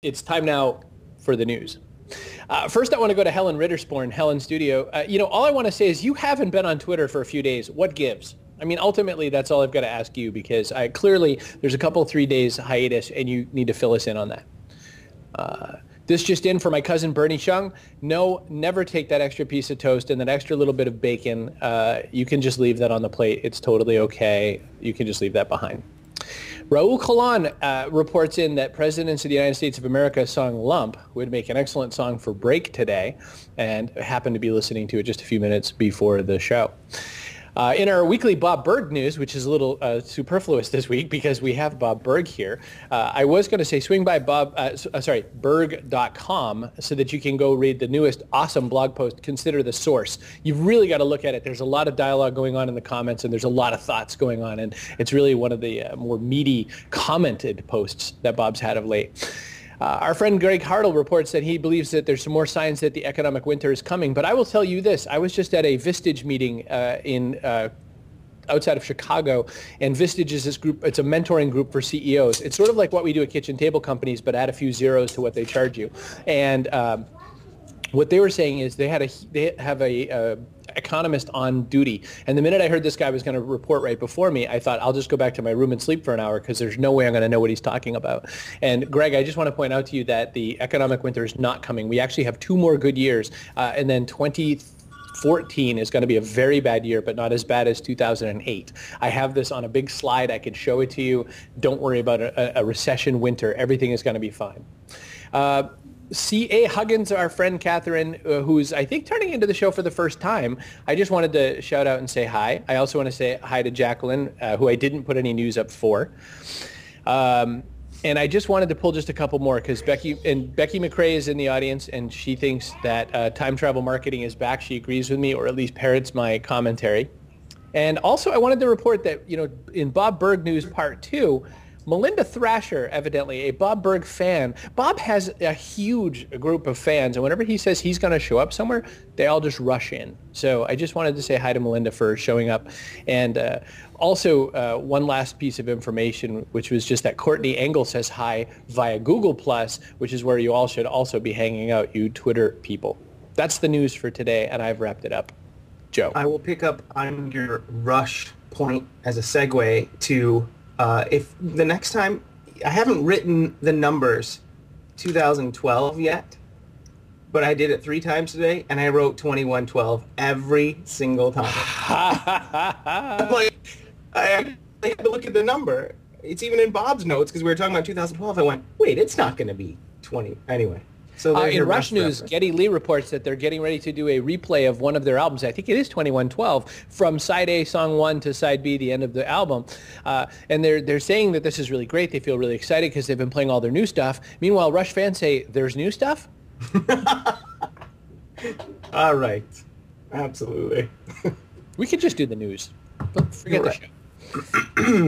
It's time now for the news. First, I want to go to Helen Rittersporn, Helen Studio. All I want to say is you haven't been on Twitter for a few days. What gives? I mean, ultimately, that's all I've got to ask you because clearly there's a couple, 3 days hiatus, and you need to fill us in on that. This just in for my cousin Bernie Chung. No, never take that extra piece of toast and that extra little bit of bacon. You can just leave that on the plate. It's totally okay. You can just leave that behind. Raul Colon reports in that Presidents of the United States of America song Lump would make an excellent song for break today, and happened to be listening to it just a few minutes before the show. In our weekly Bob Berg news, which is a little superfluous this week because we have Bob Berg here, I was going to say swing by Berg.com so that you can go read the newest awesome blog post, Consider the Source. You've really got to look at it. There's a lot of dialogue going on in the comments, and there's a lot of thoughts going on, and it's really one of the more meaty commented posts that Bob's had of late. Our friend Greg Hartle reports that he believes that there's some more signs that the economic winter is coming. But I will tell you this. I was just at a Vistage meeting outside of Chicago, and Vistage is this group. It's a mentoring group for CEOs. It's sort of like what we do at kitchen table companies, but add a few zeros to what they charge you. And what they were saying is they have a economist on duty. And the minute I heard this guy was going to report right before me, I thought, I'll just go back to my room and sleep for an hour because there's no way I'm going to know what he's talking about. And Greg, I just want to point out to you that the economic winter is not coming. We actually have 2 more good years, and then 2014 is going to be a very bad year, but not as bad as 2008. I have this on a big slide. I can show it to you. Don't worry about a recession winter. Everything is going to be fine. C.A. Huggins, our friend Catherine, who's, I think, turning into the show for the first time. I just wanted to shout out and say hi. I also want to say hi to Jacqueline, who I didn't put any news up for. And I just wanted to pull just a couple more because Becky McRae is in the audience, and she thinks that time travel marketing is back. She agrees with me, or at least parrots my commentary. And also, I wanted to report that, in Bob Berg News Part 2, Melinda Thrasher, evidently a Bob Berg fan. Bob has a huge group of fans, and whenever he says he's going to show up somewhere, they all just rush in. So I just wanted to say hi to Melinda for showing up. And also, one last piece of information, which was just that Courtney Engel says hi via Google+, which is where you all should also be hanging out, you Twitter people. That's the news for today, and I've wrapped it up. Joe. I will pick up on your rush point as a segue to... if the next time, I haven't written the numbers 2012 yet, but I did it 3 times today, and I wrote 2112 every single time. I'm like, I had to look at the number. It's even in Bob's notes because we were talking about 2012. I went, wait, it's not going to be 20 anyway. So in Rush News, Geddy Lee reports that they're getting ready to do a replay of one of their albums. I think it is 2112, from side A, song 1 to side B, the end of the album. And they're saying that this is really great. They feel really excited because they've been playing all their new stuff. Meanwhile, Rush fans say, there's new stuff? All right. Absolutely. We could just do the news. Forget the show.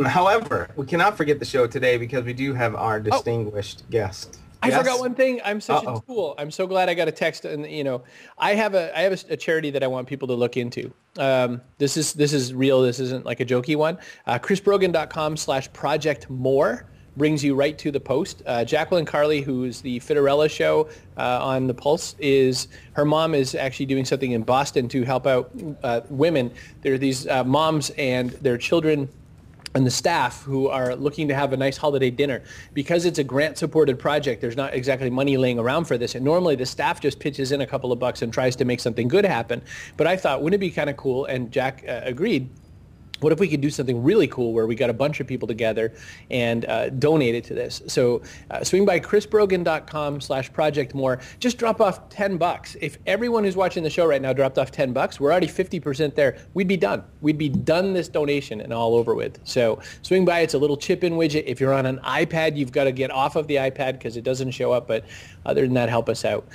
However, we cannot forget the show today because we do have our distinguished guest. I forgot one thing. I'm such a tool. I'm so glad I got a text. And I have a charity that I want people to look into. This is real. This isn't like a jokey one. ChrisBrogan.com/projectmore brings you right to the post. Jacqueline Carley, who's the Fitarella show on the Pulse, her mom is actually doing something in Boston to help out women. There are these moms and their children and the staff who are looking to have a nice holiday dinner. Because it's a grant-supported project, there's not exactly money laying around for this. And normally the staff just pitches in a couple of bucks and tries to make something good happen. But I thought, wouldn't it be kind of cool? And Jack agreed. What if we could do something really cool where we got a bunch of people together and donate it to this? So swing by chrisbrogan.com/projectmore. Just drop off $10. If everyone who's watching the show right now dropped off $10, we're already 50% there. We'd be done. We'd be done this donation and all over with. So swing by. It's a little chip-in widget. If you're on an iPad, you've got to get off of the iPad because it doesn't show up. But other than that, help us out.